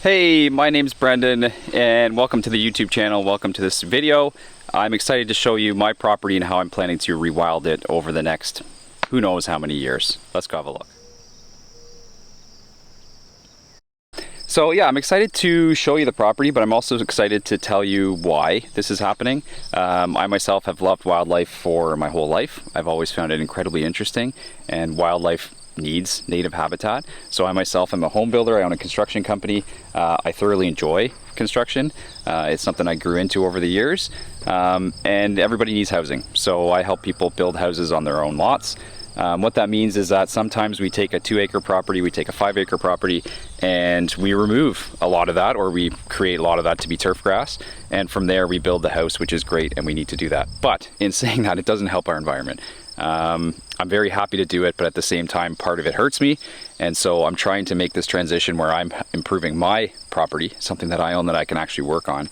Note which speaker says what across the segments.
Speaker 1: Hey, my name's Brendan and welcome to the YouTube channel. Welcome to this video. I'm excited to show you my property and how I'm planning to rewild it over the next who knows how many years. Let's go have a look. So yeah, I'm excited to show you the property, but I'm also excited to tell you why this is happening. I myself have loved wildlife for my whole life. I've always found it incredibly interesting, and wildlife needs native habitat. So I myself am a home builder. I own a construction company. I thoroughly enjoy construction. It's something I grew into over the years, and everybody needs housing. So I help people build houses on their own lots. What that means is that sometimes we take a 2-acre property, we take a 5-acre property, and we remove a lot of that, or we create a lot of that to be turf grass, and from there we build the house, which is great, and we need to do that. But in saying that, it doesn't help our environment. I'm very happy to do it, but at the same time, part of it hurts me, and so I'm trying to make this transition where I'm improving my property, something that I own that I can actually work on.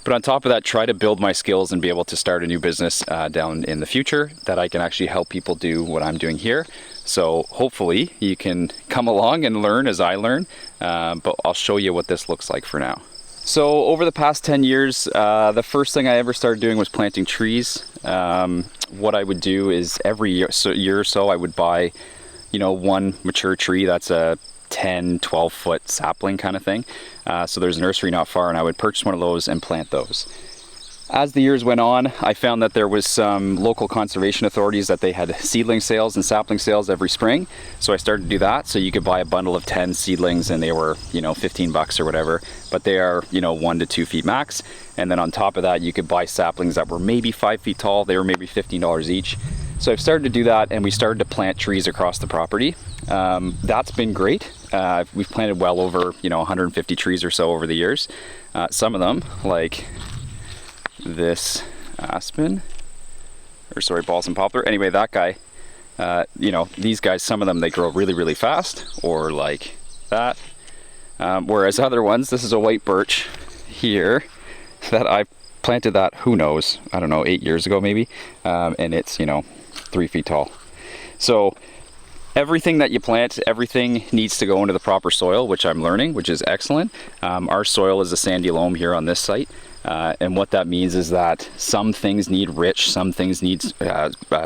Speaker 1: But on top of that, try to build my skills and be able to start a new business down in the future that I can actually help people do what I'm doing here. So hopefully you can come along and learn as I learn, but I'll show you what this looks like for now. So over the past 10 years, the first thing I ever started doing was planting trees. What I would do is every year or so I would buy, one mature tree that's a 10-12 foot sapling kind of thing. So there's a nursery not far, and I would purchase one of those and plant those. As the years went on, I found that there was some local conservation authorities that they had seedling sales and sapling sales every spring. So I started to do that. So you could buy a bundle of 10 seedlings and they were, $15 or whatever, but they are, 1 to 2 feet max. And then on top of that, you could buy saplings that were maybe 5 feet tall. They were maybe $15 each. So I've started to do that, and we started to plant trees across the property. That's been great. We've planted well over, 150 trees or so over the years. Some of them, like this aspen, balsam poplar. Anyway, that guy, these guys, some of them, they grow really, really fast, or like that. Whereas other ones, this is a white birch here that I planted that, who knows, I don't know, 8 years ago maybe, and it's, 3 feet tall. So everything that you plant, everything needs to go into the proper soil, which I'm learning, which is excellent. Our soil is a sandy loam here on this site. And what that means is that some things need rich, some things need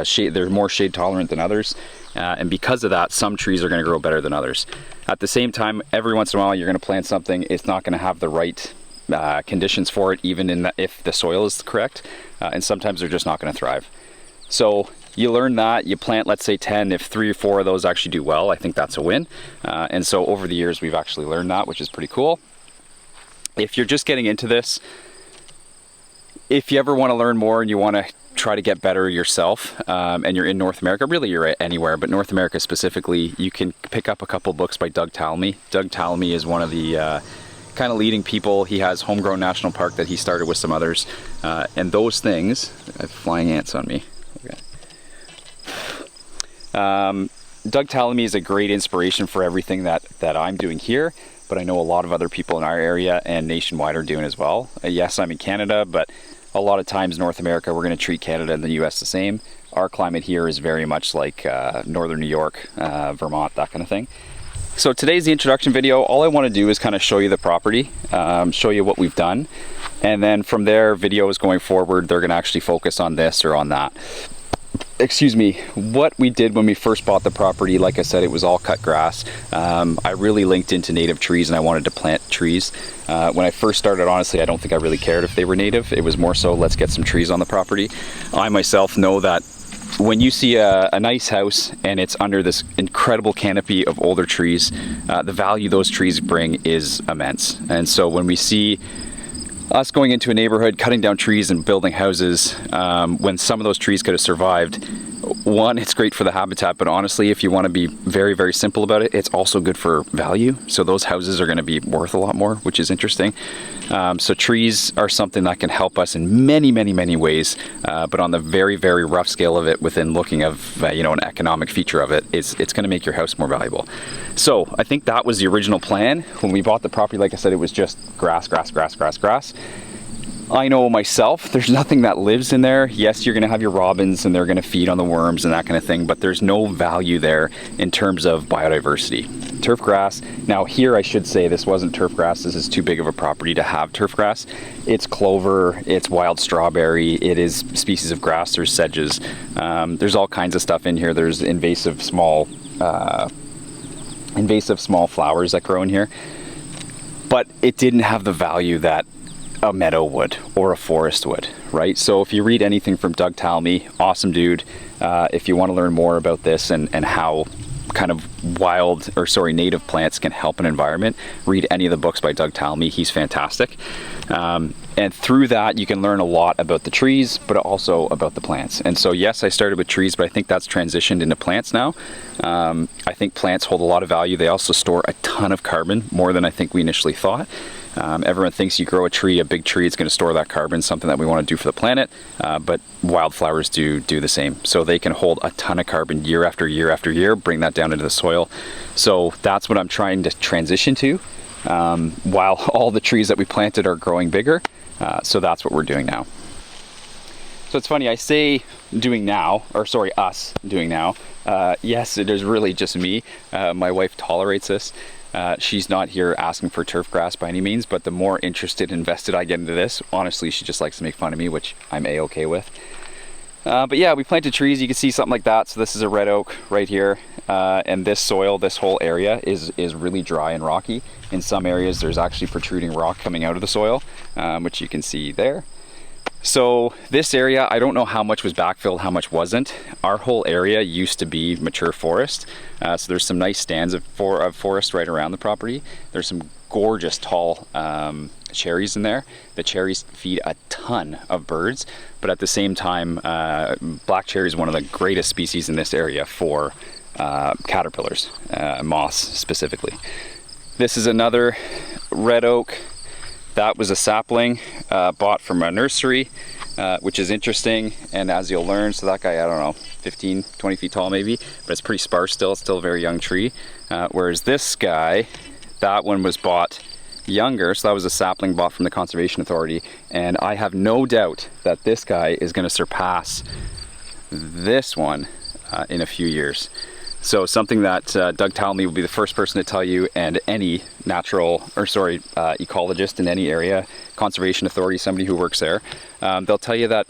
Speaker 1: shade. They're more shade tolerant than others. And because of that, some trees are going to grow better than others. At the same time, every once in a while, you're going to plant something, it's not going to have the right conditions for it, even if the soil is correct. And sometimes they're just not going to thrive. So you learn that, you plant, let's say 10, if 3 or 4 of those actually do well, I think that's a win. And so over the years, we've actually learned that, which is pretty cool. If you're just getting into this, if you ever want to learn more and you want to try to get better yourself, and you're in North America, really you're anywhere, but North America specifically, you can pick up a couple books by Doug Tallamy. Doug Tallamy is one of the kind of leading people. He has Homegrown National Park that he started with some others, and those things, I have flying ants on me. Okay. Doug Tallamy is a great inspiration for everything that I'm doing here, but I know a lot of other people in our area and nationwide are doing as well. Yes, I'm in Canada, but a lot of times North America, we're going to treat Canada and the US the same. Our climate here is very much like northern New York, Vermont, that kind of thing. So today's the introduction video. All I want to do is kind of show you the property, show you what we've done, and then from there, videos going forward, they're going to actually focus on this or on that. Excuse me, what we did when we first bought the property, like I said, it was all cut grass. I really linked into native trees and I wanted to plant trees. When I first started, honestly, I don't think I really cared if they were native. It was more so, let's get some trees on the property. I myself know that when you see a nice house and it's under this incredible canopy of older trees, the value those trees bring is immense. And so when we see us going into a neighborhood, cutting down trees and building houses, when some of those trees could have survived, one, it's great for the habitat, but honestly, if you want to be very, very simple about it, it's also good for value. So those houses are going to be worth a lot more, which is interesting. So trees are something that can help us in many, many, many ways, but on the very, very rough scale of it, within looking of an economic feature of it, it's going to make your house more valuable. So I think that was the original plan. When we bought the property, like I said, it was just grass, grass, grass, grass, grass. I know myself, there's nothing that lives in there. Yes, you're gonna have your robins and they're gonna feed on the worms and that kind of thing, but there's no value there in terms of biodiversity. Turf grass, now here I should say this wasn't turf grass, this is too big of a property to have turf grass. It's clover, it's wild strawberry, it is species of grass, there's sedges, there's all kinds of stuff in here. There's invasive small flowers that grow in here, but it didn't have the value that a meadow would or a forest would, right? So if you read anything from Doug Talmy, awesome dude. If you want to learn more about this and how kind of native plants can help an environment, read any of the books by Doug Talmy. He's fantastic. And through that, you can learn a lot about the trees, but also about the plants. And so, yes, I started with trees, but I think that's transitioned into plants now. I think plants hold a lot of value. They also store a ton of carbon, more than I think we initially thought. Everyone thinks you grow a tree, a big tree, it's going to store that carbon, something that we want to do for the planet, but wildflowers do the same. So they can hold a ton of carbon year after year after year, bring that down into the soil. So that's what I'm trying to transition to, while all the trees that we planted are growing bigger. So that's what we're doing now. So it's funny, I say doing now, or sorry, us doing now. Yes, it is really just me. My wife tolerates this. She's not here asking for turf grass by any means, but the more interested and invested I get into this, honestly, she just likes to make fun of me, which I'm a-okay with. But yeah, we planted trees. You can see something like that. So this is a red oak right here. And this soil, this whole area is really dry and rocky. In some areas, there's actually protruding rock coming out of the soil, which you can see there. So this area, I don't know how much was backfilled, how much wasn't. Our whole area used to be mature forest. So there's some nice stands of forest right around the property. There's some gorgeous tall cherries in there. The cherries feed a ton of birds, but at the same time, black cherry is one of the greatest species in this area for caterpillars, moths specifically. This is another red oak. That was a sapling bought from a nursery, which is interesting. And as you'll learn, so that guy, I don't know, 15, 20 feet tall maybe, but it's pretty sparse still. It's still a very young tree. Whereas this guy, that one was bought younger. So that was a sapling bought from the Conservation Authority. And I have no doubt that this guy is going to surpass this one in a few years. So something that Doug Talmy will be the first person to tell you, and any ecologist in any area, conservation authority, somebody who works there, they'll tell you that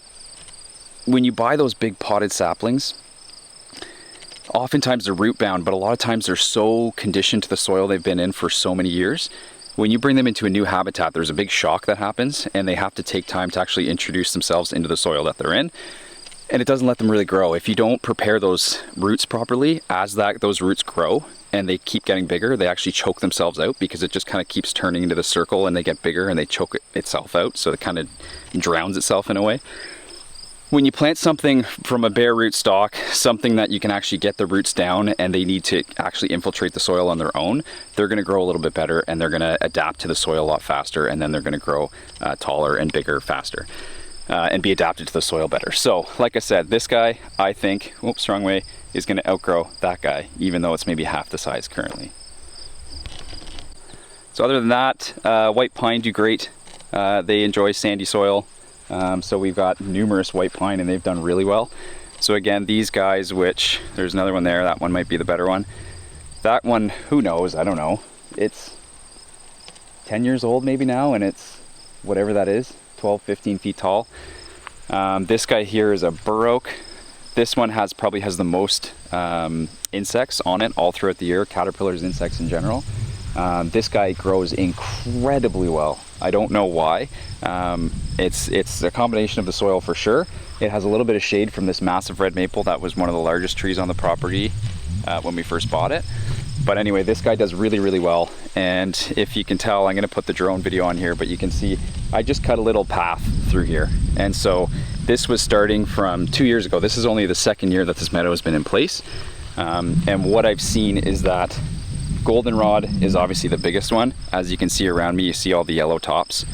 Speaker 1: when you buy those big potted saplings, oftentimes they're root bound, but a lot of times they're so conditioned to the soil they've been in for so many years. When you bring them into a new habitat, there's a big shock that happens, and they have to take time to actually introduce themselves into the soil that they're in. And it doesn't let them really grow. If you don't prepare those roots properly, as those roots grow and they keep getting bigger, they actually choke themselves out, because it just kind of keeps turning into the circle and they get bigger and they choke itself out. So it kind of drowns itself in a way. When you plant something from a bare root stock, something that you can actually get the roots down and they need to actually infiltrate the soil on their own, they're going to grow a little bit better and they're going to adapt to the soil a lot faster, and then they're going to grow taller and bigger faster. And be adapted to the soil better. So, like I said, this guy, I think, oops, wrong way, is going to outgrow that guy, even though it's maybe half the size currently. So other than that, white pine do great. They enjoy sandy soil. So we've got numerous white pine and they've done really well. So again, these guys, which, there's another one there, that one might be the better one. That one, who knows, I don't know. It's 10 years old maybe now, and it's whatever that is. 12, 15 feet tall. This guy here is a bur oak. This one probably has the most insects on it all throughout the year, caterpillars, insects in general. This guy grows incredibly well. I don't know why. It's a combination of the soil for sure. It has a little bit of shade from this massive red maple that was one of the largest trees on the property when we first bought it. But anyway, this guy does really, really well. And if you can tell, I'm gonna put the drone video on here, but you can see I just cut a little path through here. And so this was starting from 2 years ago. This is only the second year that this meadow has been in place. And what I've seen is that goldenrod is obviously the biggest one. As you can see around me, you see all the yellow tops.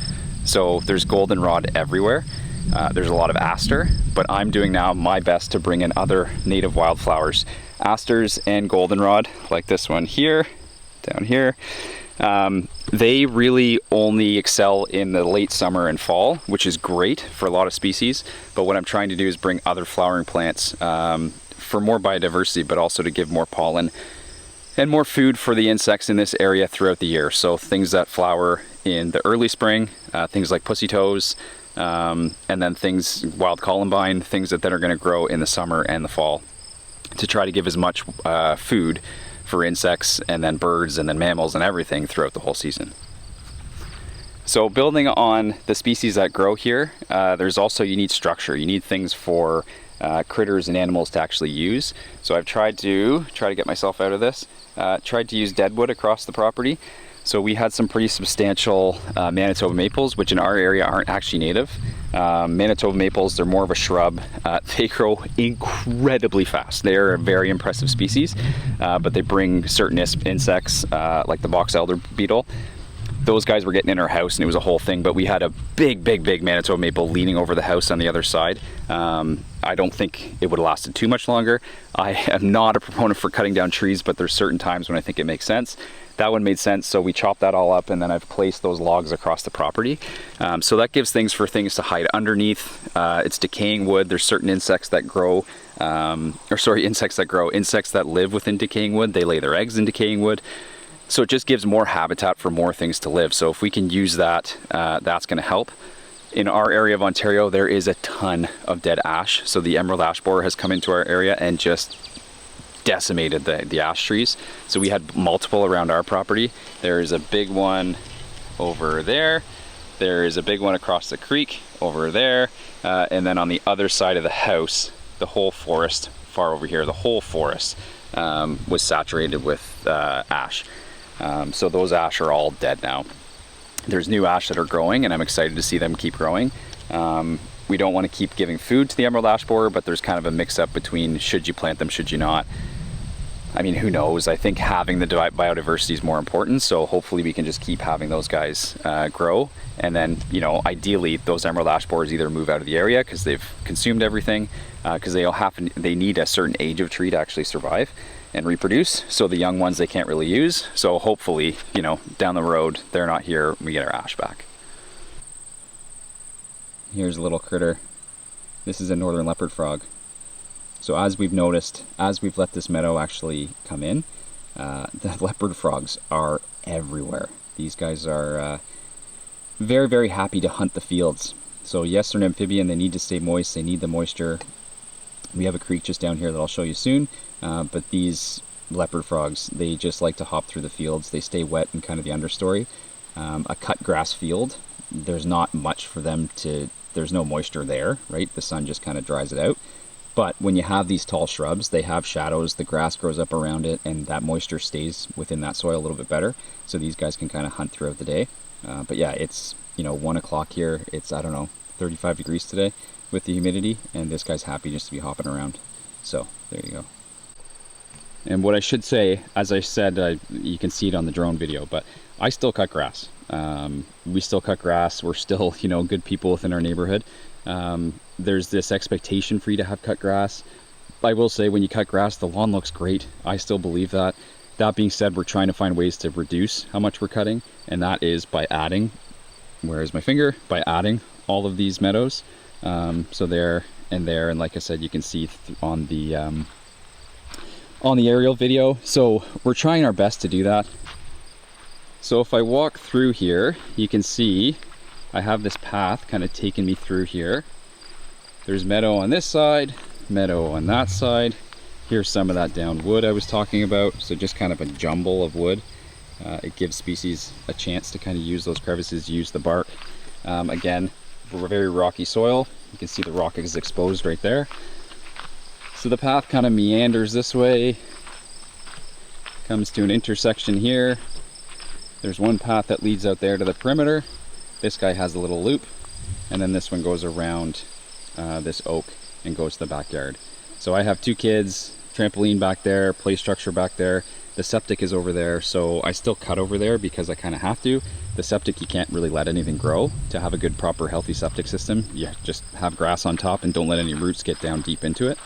Speaker 1: So there's goldenrod everywhere. There's a lot of aster, but I'm doing now my best to bring in other native wildflowers. Asters and goldenrod, like this one here, down here. They really only excel in the late summer and fall, which is great for a lot of species. But what I'm trying to do is bring other flowering plants for more biodiversity, but also to give more pollen and more food for the insects in this area throughout the year. So things that flower in the early spring, things like pussy toes, and then things, wild columbine, things that then are going to grow in the summer and the fall, to try to give as much food for insects and then birds and then mammals and everything throughout the whole season. So building on the species that grow here, there's also, you need structure. You need things for critters and animals to actually use. So I've tried to get myself out of this, tried to use deadwood across the property. So we had some pretty substantial Manitoba maples, which in our area aren't actually native. Manitoba maples, they're more of a shrub. They grow incredibly fast. They're a very impressive species, but they bring certain insects, like the box elder beetle. Those guys were getting in our house and it was a whole thing, but we had a big Manitoba maple leaning over the house on the other side. I don't think it would have lasted too much longer. I am not a proponent for cutting down trees, but there's certain times when I think it makes sense. That one made sense, so we chopped that all up, and then I've placed those logs across the property. So that gives things for things to hide underneath. It's decaying wood. There's certain insects that grow, insects that live within decaying wood. They lay their eggs in decaying wood. So it just gives more habitat for more things to live. So if we can use that, that's going to help. In our area of Ontario, there is a ton of dead ash. So the emerald ash borer has come into our area and just decimated the ash trees. So we had multiple around our property. There is a big one over there. There is a big one across the creek over there. And then on the other side of the house, the whole forest, far over here, the whole forest was saturated with ash. So those ash are all dead now. There's new ash that are growing, and I'm excited to see them keep growing. We don't want to keep giving food to the emerald ash borer, but there's kind of a mix up between should you plant them, should you not. I mean, who knows? I think having the biodiversity is more important, so hopefully we can just keep having those guys grow. And then, you know, ideally those emerald ash borers either move out of the area because they've consumed everything, because they need a certain age of tree to actually survive and reproduce. So the young ones they can't really use. So hopefully, you know, down the road they're not here, we get our ash back. Here's a little critter. This is a northern leopard frog. So as we've noticed, as we've let this meadow actually come in, the leopard frogs are everywhere. These guys are very happy to hunt the fields. So yes, they're an amphibian, they need to stay moist, they need the moisture. We have a creek just down here that I'll show you soon, but these leopard frogs, they just like to hop through the fields. They stay wet in kind of the understory. A cut grass field, there's not much for them to, there's no moisture there, right? The sun just kind of dries it out. But when you have these tall shrubs, they have shadows, the grass grows up around it, and that moisture stays within that soil a little bit better. So these guys can kind of hunt throughout the day. But yeah, it's, you know, 1 o'clock here. It's, I don't know, 35 degrees today with the humidity, and this guy's happy just to be hopping around. So there you go. And what I should say, as I said, you can see it on the drone video, but I still cut grass. We still cut grass. We're still, you know, good people within our neighborhood. There's this expectation for you to have cut grass. I will say when you cut grass, the lawn looks great. I still believe that. That being said, we're trying to find ways to reduce how much we're cutting, and that is by adding, where is my finger? By adding all of these meadows. So there and there, and like I said, you can see on the aerial video. So we're trying our best to do that. So if I walk through here, you can see I have this path kind of taking me through here. There's meadow on this side, meadow on that side. Here's some of that down wood I was talking about. So just kind of a jumble of wood. It gives species a chance to kind of use those crevices, use the bark. Again, we're very rocky soil. You can see the rock is exposed right there. So the path kind of meanders this way, comes to an intersection here. There's one path that leads out there to the perimeter. This guy has a little loop, and then this one goes around this oak and goes to the backyard. So I have 2 kids, trampoline back there, play structure back there. The septic is over there, so I still cut over there because I kind of have to. The septic, you can't really let anything grow. To have a good, proper, healthy septic system, you just have grass on top and don't let any roots get down deep into it.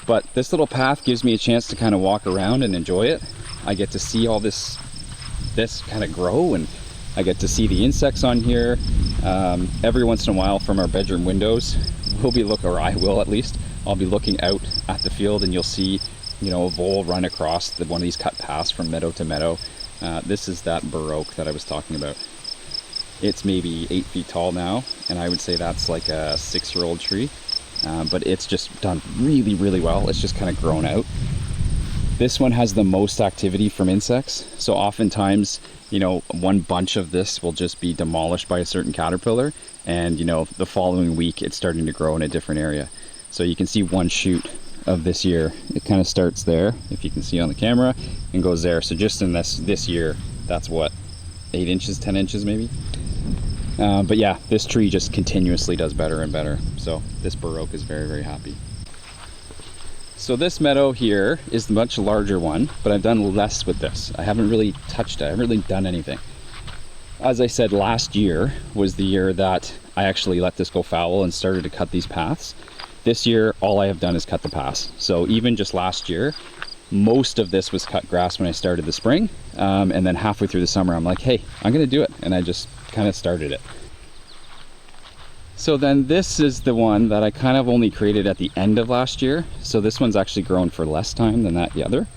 Speaker 1: But this little path gives me a chance to kind of walk around and enjoy it. I get to see all this this kind of grow, and I get to see the insects on here. Every once in a while from our bedroom windows, we'll be looking, or I will at least, I'll be looking out at the field and you'll see, you know, a vole run across one of these cut paths from meadow to meadow. This is that bur oak that I was talking about. It's maybe 8 feet tall now, and I would say that's like a 6-year-old tree. But it's just done really, really well. It's just kind of grown out. This one has the most activity from insects. So oftentimes, you know, one bunch of this will just be demolished by a certain caterpillar, and you know, the following week it's starting to grow in a different area. So you can see one shoot of this year. It kind of starts there, if you can see on the camera, and goes there. So just in this year, that's what, 8 inches, 10 inches maybe. But yeah, this tree just continuously does better and better. So this bur oak is very, very happy. So this meadow here is the much larger one, but I've done less with this. I haven't really touched it. I haven't really done anything. As I said, last year was the year that I actually let this go fallow and started to cut these paths. This year, all I have done is cut the paths. So even just last year, most of this was cut grass when I started the spring. And then halfway through the summer, I'm like, hey, I'm gonna do it. And I just kind of started it. So then this is the one that I kind of only created at the end of last year. So this one's actually grown for less time than the other.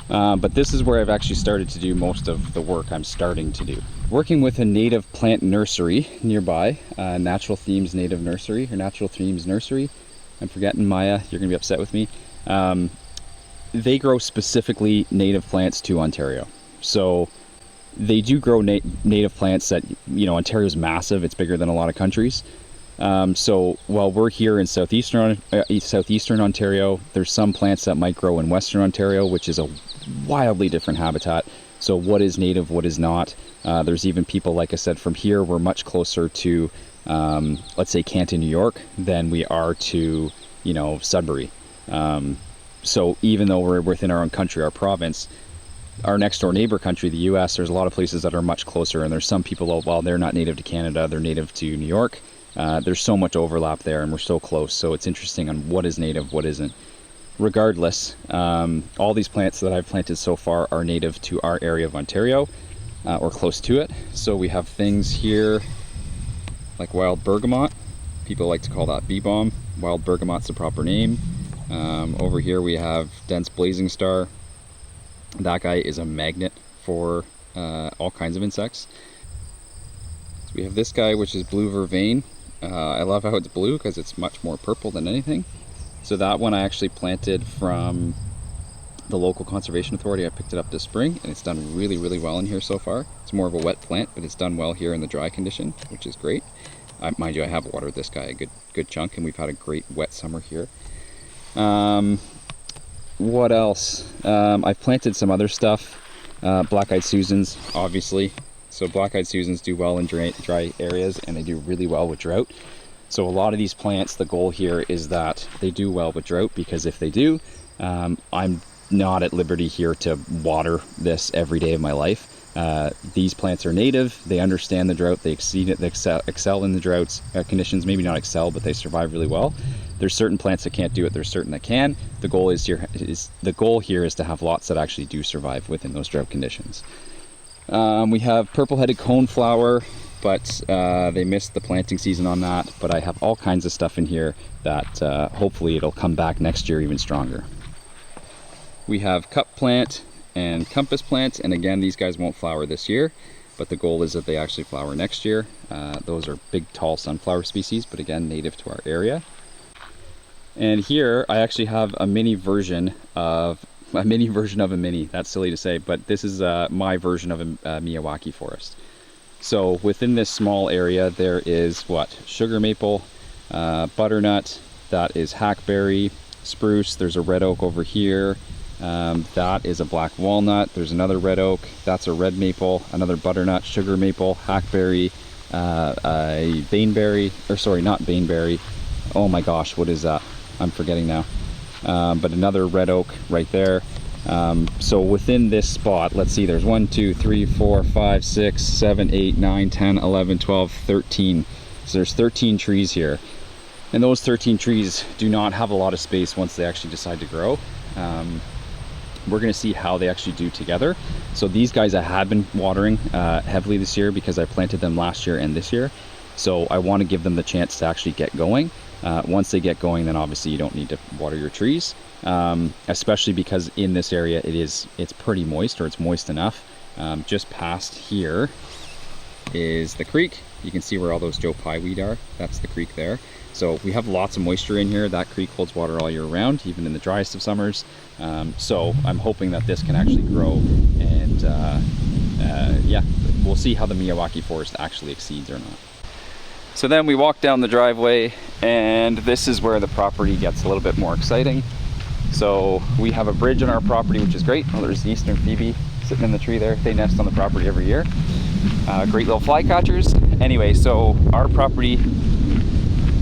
Speaker 1: But this is where I've actually started to do most of the work I'm starting to do. Working with a native plant nursery nearby, Natural Themes Native Nursery, or Natural Themes Nursery. I'm forgetting, Maya, you're gonna be upset with me. They grow specifically native plants to Ontario. So they do grow native plants that, you know, Ontario's massive, it's bigger than a lot of countries. So while we're here in southeastern Ontario, there's some plants that might grow in Western Ontario, which is a wildly different habitat. So what is native, what is not? There's even people, like I said, from here, we're much closer to, let's say Canton, New York, than we are to, you know, Sudbury. So even though we're within our own country, our province, our next door neighbor country, the US, there's a lot of places that are much closer, and there's some people, while they're not native to Canada, they're native to New York. There's so much overlap there, and we're so close. So it's interesting on what is native, what isn't. Regardless, all these plants that I've planted so far are native to our area of Ontario, or close to it. So we have things here like wild bergamot. People like to call that bee balm. Wild bergamot's the proper name. Over here we have dense blazing star. That guy is a magnet for all kinds of insects. So we have this guy, which is blue vervain. I love how it's blue because it's much more purple than anything. So that one I actually planted from the local conservation authority. I picked it up this spring, and it's done really, really well in here so far. It's more of a wet plant, but it's done well here in the dry condition, which is great. Mind you, I have watered this guy a good chunk, and we've had a great wet summer here. What else? I've planted some other stuff. Black-eyed Susans, obviously. So black-eyed Susans do well in dry areas, and they do really well with drought. So a lot of these plants, the goal here is that they do well with drought, because if they do, I'm not at liberty here to water this every day of my life. These plants are native, they understand the drought, they excel in the droughts conditions. Maybe not excel, but they survive really well. There's certain plants that can't do it, there's certain that can. The goal here is to have lots that actually do survive within those drought conditions. We have purple-headed coneflower, but they missed the planting season on that. But I have all kinds of stuff in here that hopefully it'll come back next year even stronger. We have cup plant and compass plant, and again, these guys won't flower this year, but the goal is that they actually flower next year. Those are big, tall sunflower species, but again, native to our area. And here I actually have a mini version of a mini. That's silly to say, but this is my version of a Miyawaki forest. So within this small area, there is sugar maple, butternut, that is hackberry, spruce, there's a red oak over here, that is a black walnut, there's another red oak, that's a red maple, another butternut, sugar maple, hackberry, a baneberry, or sorry, not baneberry, oh my gosh, what is that? I'm forgetting now. But another red oak right there. So within this spot, let's see, there's 1, 2, 3, 4, 5, 6, 7, 8, 9, 10, 11, 12, 13. So there's 13 trees here. And those 13 trees do not have a lot of space once they actually decide to grow. We're going to see how they actually do together. So these guys I have been watering heavily this year because I planted them last year and this year. So I want to give them the chance to actually get going. Once they get going, then obviously you don't need to water your trees, especially because in this area it's pretty moist, or it's moist enough. Just past here is the creek. You can see where all those Joe Pye weed are. That's the creek there. So we have lots of moisture in here. That creek holds water all year round, even in the driest of summers. So I'm hoping that this can actually grow, and yeah, we'll see how the Miyawaki forest actually exceeds or not. So then we walk down the driveway, and this is where the property gets a little bit more exciting. So we have a bridge on our property, which is great. Oh, there's the Eastern Phoebe sitting in the tree there. They nest on the property every year. Great little flycatchers. Anyway, so our property,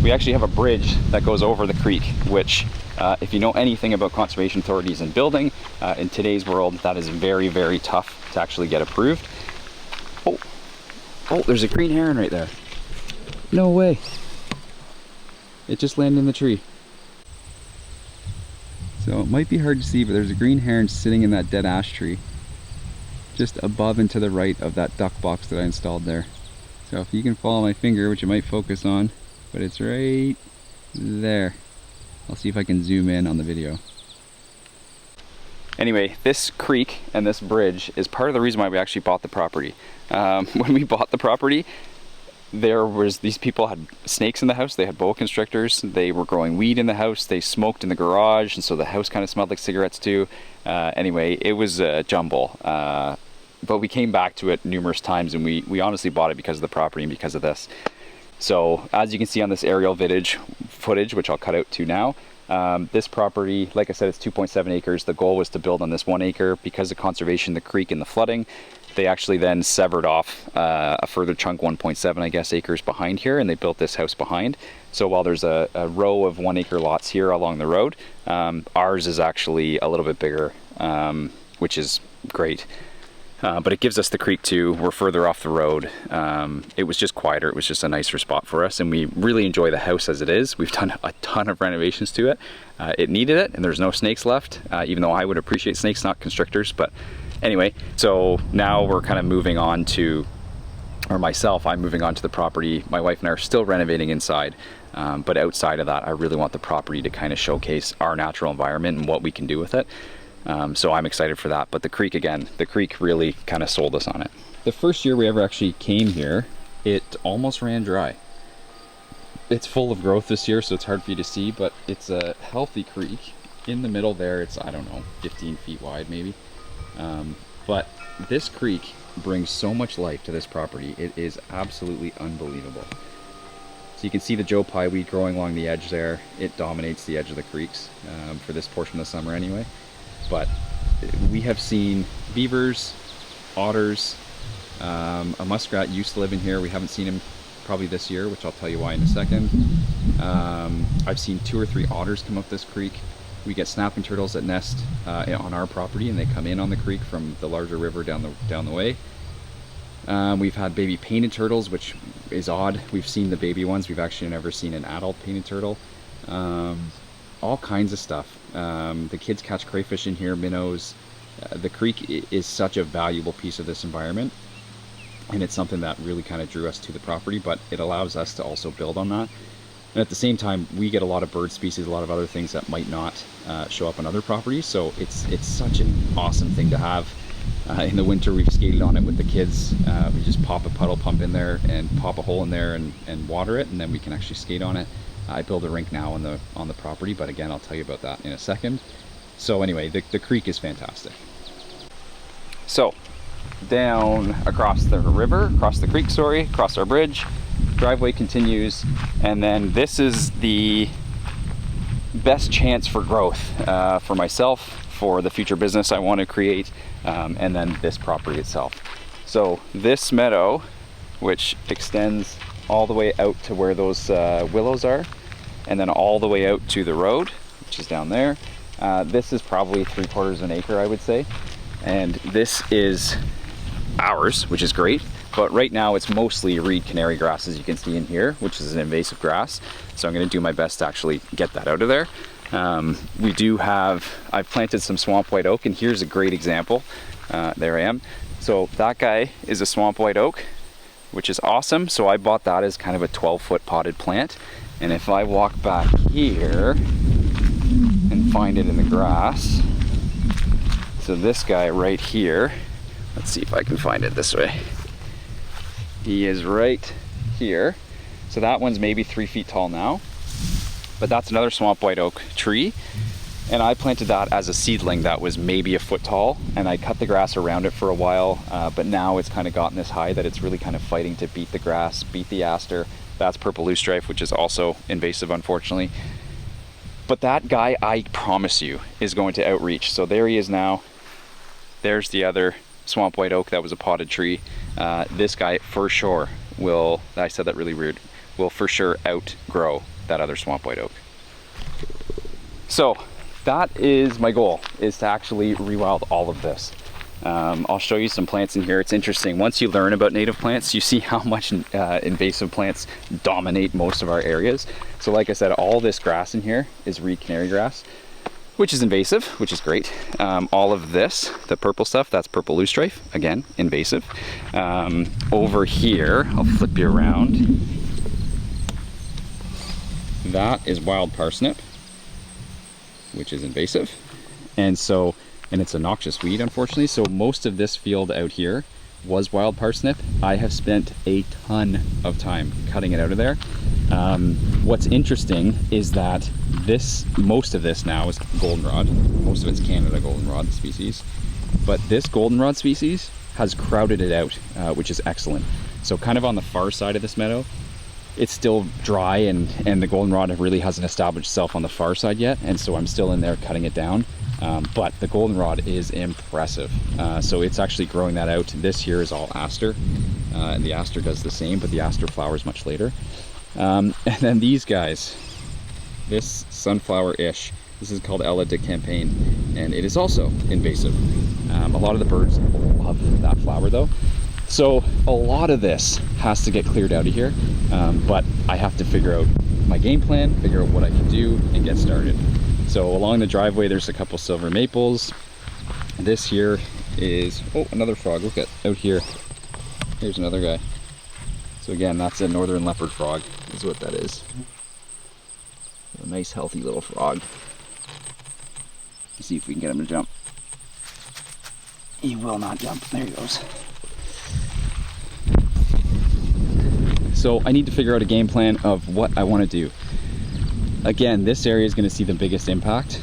Speaker 1: we actually have a bridge that goes over the creek, which if you know anything about conservation authorities and building, in today's world, that is very, very tough to actually get approved. Oh, there's a green heron right there. No way. It just landed in the tree. So it might be hard to see, but there's a green heron sitting in that dead ash tree, just above and to the right of that duck box that I installed there. So if you can follow my finger, which you might focus on, but it's right there. I'll see if I can zoom in on the video. Anyway, this creek and this bridge is part of the reason why we actually bought the property. When we bought the property, these people had snakes in the house. They had boa constrictors. They were growing weed in the house. They smoked in the garage, and so the house kind of smelled like cigarettes too. Anyway, it was a jumble. But we came back to it numerous times, and we honestly bought it because of the property and because of this. So as you can see on this aerial footage, which I'll cut out to now, this property, like I said, it's 2.7 acres. The goal was to build on this 1 acre. Because of conservation, the creek and the flooding, they actually then severed off a further chunk, 1.7 I guess acres behind here, and they built this house behind. So while there's a row of 1 acre lots here along the road, ours is actually a little bit bigger, which is great. But it gives us the creek too. We're further off the road. It was just quieter. It was just a nicer spot for us, and we really enjoy the house as it is. We've done a ton of renovations to it. It needed it, and there's no snakes left, even though I would appreciate snakes, not constrictors. But anyway, so now we're kind of moving on to, or myself, I'm moving on to the property. My wife and I are still renovating inside, but outside of that, I really want the property to kind of showcase our natural environment and what we can do with it. So I'm excited for that. But the creek, again, the creek really kind of sold us on it. The first year we ever actually came here, it almost ran dry. It's full of growth this year, so it's hard for you to see, but it's a healthy creek. In the middle there, it's, I don't know, 15 feet wide maybe. But this creek brings so much life to this property. It is absolutely unbelievable. So you can see the Joe Pye weed growing along the edge there. It dominates the edge of the creeks for this portion of the summer anyway. But we have seen beavers, otters, a muskrat used to live in here. We haven't seen him probably this year, which I'll tell you why in a second. I've seen 2 or 3 otters come up this creek. We get snapping turtles that nest on our property, and they come in on the creek from the larger river down the way. We've had baby painted turtles, which is odd. We've seen the baby ones. We've actually never seen an adult painted turtle. All kinds of stuff. The kids catch crayfish in here, minnows. The creek is such a valuable piece of this environment, and it's something that really kind of drew us to the property, but it allows us to also build on that. And at the same time, we get a lot of bird species, a lot of other things that might not show up on other properties. So it's such an awesome thing to have. In the winter, we've skated on it with the kids. We just pop a puddle pump in there and pop a hole in there and water it, and then we can actually skate on it. I build a rink now on the property, but again, I'll tell you about that in a second. So anyway, the creek is fantastic. So down across the river, across the creek, sorry, across our bridge, driveway continues, and then this is the best chance for growth for myself, for the future business I want to create, and then this property itself. So this meadow, which extends all the way out to where those willows are, and then all the way out to the road, which is down there. This is probably 3/4 an acre, I would say. And this is ours, which is great. But right now it's mostly reed canary grass, as you can see in here, which is an invasive grass. So I'm gonna do my best to actually get that out of there. We do have, I've planted some swamp white oak, and here's a great example. There I am. So that guy is a swamp white oak, which is awesome. So I bought that as kind of a 12-foot potted plant. And if I walk back here and find it in the grass, so this guy right here, let's see if I can find it this way. He is right here. So that one's maybe 3 feet tall now, but that's another swamp white oak tree. And I planted that as a seedling that was maybe a foot tall, and I cut the grass around it for a while, but now it's kind of gotten this high that it's really kind of fighting to beat the grass, beat the aster. That's purple loosestrife, which is also invasive, unfortunately. But that guy, I promise you, is going to outreach. So there he is now. There's the other swamp white oak that was a potted tree. This guy for sure will, I said that really weird, will for sure outgrow that other swamp white oak. So that is my goal, is to actually rewild all of this. I'll show you some plants in here. It's interesting. Once you learn about native plants, you see how much invasive plants dominate most of our areas. So like I said, all this grass in here is reed canary grass, which is invasive, which is great. All of this, the purple stuff, that's purple loosestrife, again, invasive. Over here, I'll flip you around. That is wild parsnip, which is invasive. And it's a noxious weed, unfortunately. So most of this field out here was wild parsnip. I have spent a ton of time cutting it out of there. What's interesting is that most of this now is goldenrod. Most of it's Canada goldenrod species. But this goldenrod species has crowded it out, which is excellent. So kind of on the far side of this meadow, it's still dry, and the goldenrod really hasn't established itself on the far side yet. And so I'm still in there cutting it down. But the goldenrod is impressive. So it's actually growing that out. This here is all aster, and the aster does the same, but the aster flowers much later. And then these guys, this sunflower-ish, this is called Ella de Campagne, and it is also invasive. A lot of the birds love that flower though. So a lot of this has to get cleared out of here, but I have to figure out my game plan, figure out what I can do, and get started. So along the driveway, there's a couple silver maples. This here is, oh, another frog. Look at out here. Here's another guy. So again, that's a northern leopard frog, is what that is. A nice, healthy little frog. Let's see if we can get him to jump. He will not jump. There he goes. So I need to figure out a game plan of what I want to do. Again, this area is going to see the biggest impact,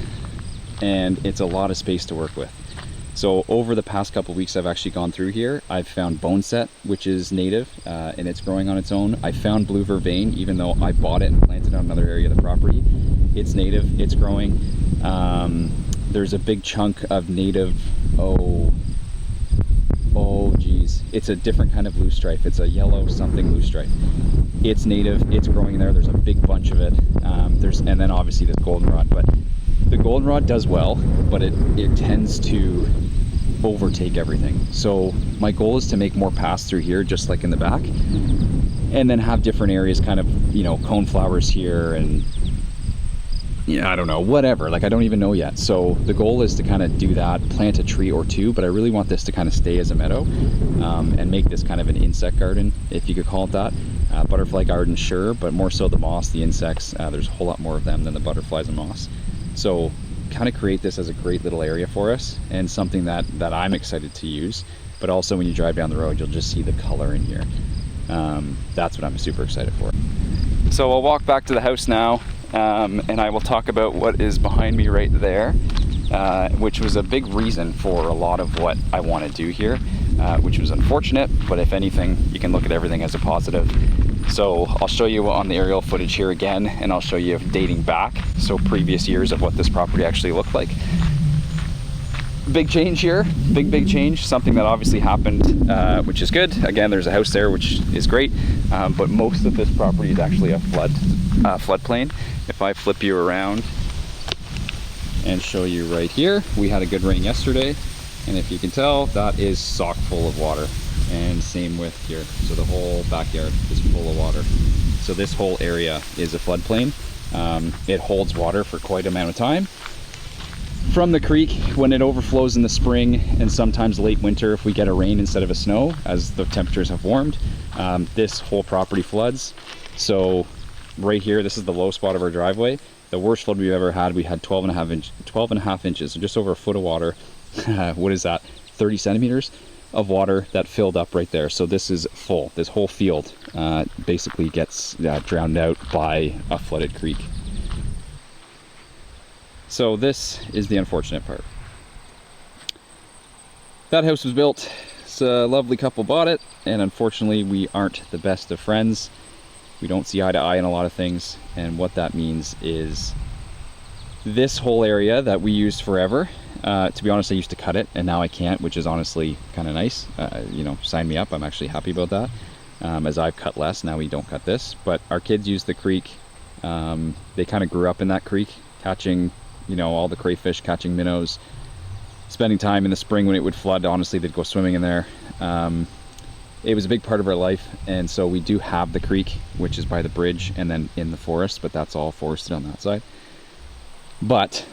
Speaker 1: and it's a lot of space to work with. So over the past couple weeks I've actually gone through here. I've found boneset, which is native, and it's growing on its own. I found blue vervain, even though I bought it and planted it on another area of the property. It's native, it's growing. There's a big chunk of native, oh geez, it's a different kind of loosestrife. It's a yellow something loosestrife. It's native, it's growing in there. There's a big bunch of it. And then obviously this goldenrod, but the goldenrod does well, but it tends to overtake everything. So my goal is to make more paths through here, just like in the back, and then have different areas, kind of, you know, cone flowers here, and yeah, I don't know, whatever, like I don't even know yet. So the goal is to kind of do that, plant a tree or two, but I really want this to kind of stay as a meadow, and make this kind of an insect garden, if you could call it that. Butterfly garden, sure, but more so the moss, the insects, there's a whole lot more of them than the butterflies and moss. So kind of create this as a great little area for us, and something that I'm excited to use, but also when you drive down the road, you'll just see the color in here. That's what I'm super excited for. So I'll walk back to the house now, and I will talk about what is behind me right there, which was a big reason for a lot of what I want to do here, which was unfortunate, but if anything, you can look at everything as a positive. So I'll show you on the aerial footage here again, and I'll show you dating back, so previous years of what this property actually looked like. Big change here, big change, something that obviously happened, which is good. Again, there's a house there, which is great, but most of this property is actually a floodplain. If I flip you around and show you right here, we had a good rain yesterday, and if you can tell, that is sock full of water. And same with here. So the whole backyard is full of water. So this whole area is a floodplain. It holds water for quite an amount of time from the creek when it overflows in the spring, and sometimes late winter if we get a rain instead of a snow as the temperatures have warmed. This whole property floods. So right here, this is the low spot of our driveway. The worst flood we've ever had, we had 12 and a half inches, so just over a foot of water. What is that, 30 centimeters of water that filled up right there. So this is full. This whole field basically gets drowned out by a flooded creek. So this is the unfortunate part. That house was built, a lovely couple bought it, and unfortunately we aren't the best of friends. We don't see eye to eye in a lot of things, and what that means is this whole area that we used forever, to be honest, I used to cut it and now I can't, which is honestly kind of nice. You know, sign me up. I'm actually happy about that. As I've cut less, now we don't cut this, but our kids use the creek. They kind of grew up in that creek, catching, you know, all the crayfish, catching minnows, spending time in the spring when it would flood. Honestly, they'd go swimming in there. It was a big part of our life, and so we do have the creek, which is by the bridge and then in the forest, but that's all forested on that side. But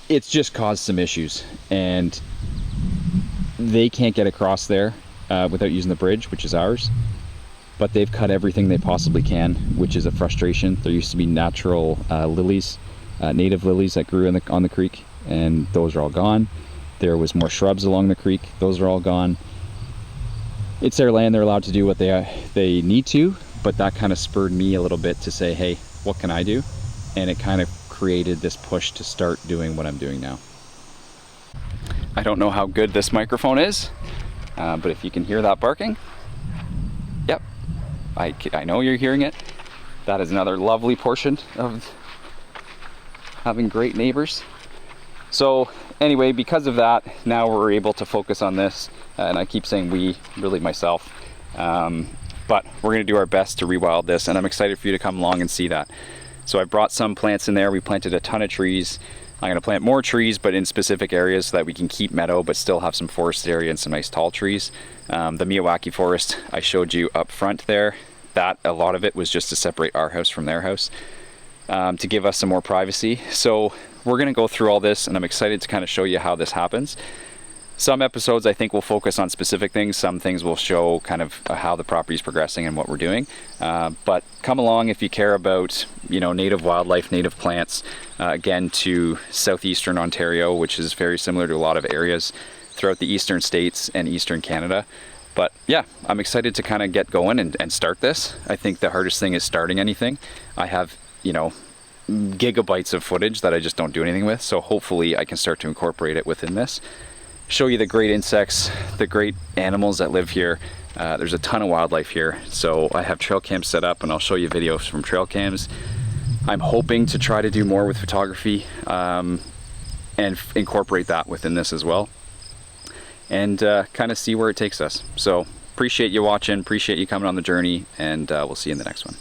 Speaker 1: it's just caused some issues, and they can't get across there without using the bridge, which is ours. But they've cut everything they possibly can, which is a frustration. There used to be natural lilies, native lilies that grew on the creek, and those are all gone. There was more shrubs along the creek. Those are all gone. It's their land. They're allowed to do what they need to, but that kind of spurred me a little bit to say, hey, what can I do? And it kind of created this push to start doing what I'm doing now. I don't know how good this microphone is, but if you can hear that barking, yep, I know you're hearing it. That is another lovely portion of having great neighbors. So anyway, because of that, now we're able to focus on this, and I keep saying we, really myself, but we're going to do our best to rewild this, and I'm excited for you to come along and see that. So I brought some plants in there. We planted a ton of trees. I'm going to plant more trees, but in specific areas so that we can keep meadow but still have some forest area and some nice tall trees. The Miyawaki forest I showed you up front there, that a lot of it was just to separate our house from their house, to give us some more privacy. So we're going to go through all this, and I'm excited to kind of show you how this happens. Some episodes I think will focus on specific things. Some things will show kind of how the property is progressing and what we're doing. But come along if you care about, you know, native wildlife, native plants. Again, to southeastern Ontario, which is very similar to a lot of areas throughout the eastern states and eastern Canada. But yeah, I'm excited to kind of get going and start this. I think the hardest thing is starting anything. I have, you know, gigabytes of footage that I just don't do anything with. So hopefully I can start to incorporate it within this. Show you the great insects, the great animals that live here. There's a ton of wildlife here. So I have trail cams set up, and I'll show you videos from trail cams. I'm hoping to try to do more with photography and incorporate that within this as well, and kind of see where it takes us. So appreciate you watching, appreciate you coming on the journey, and we'll see you in the next one.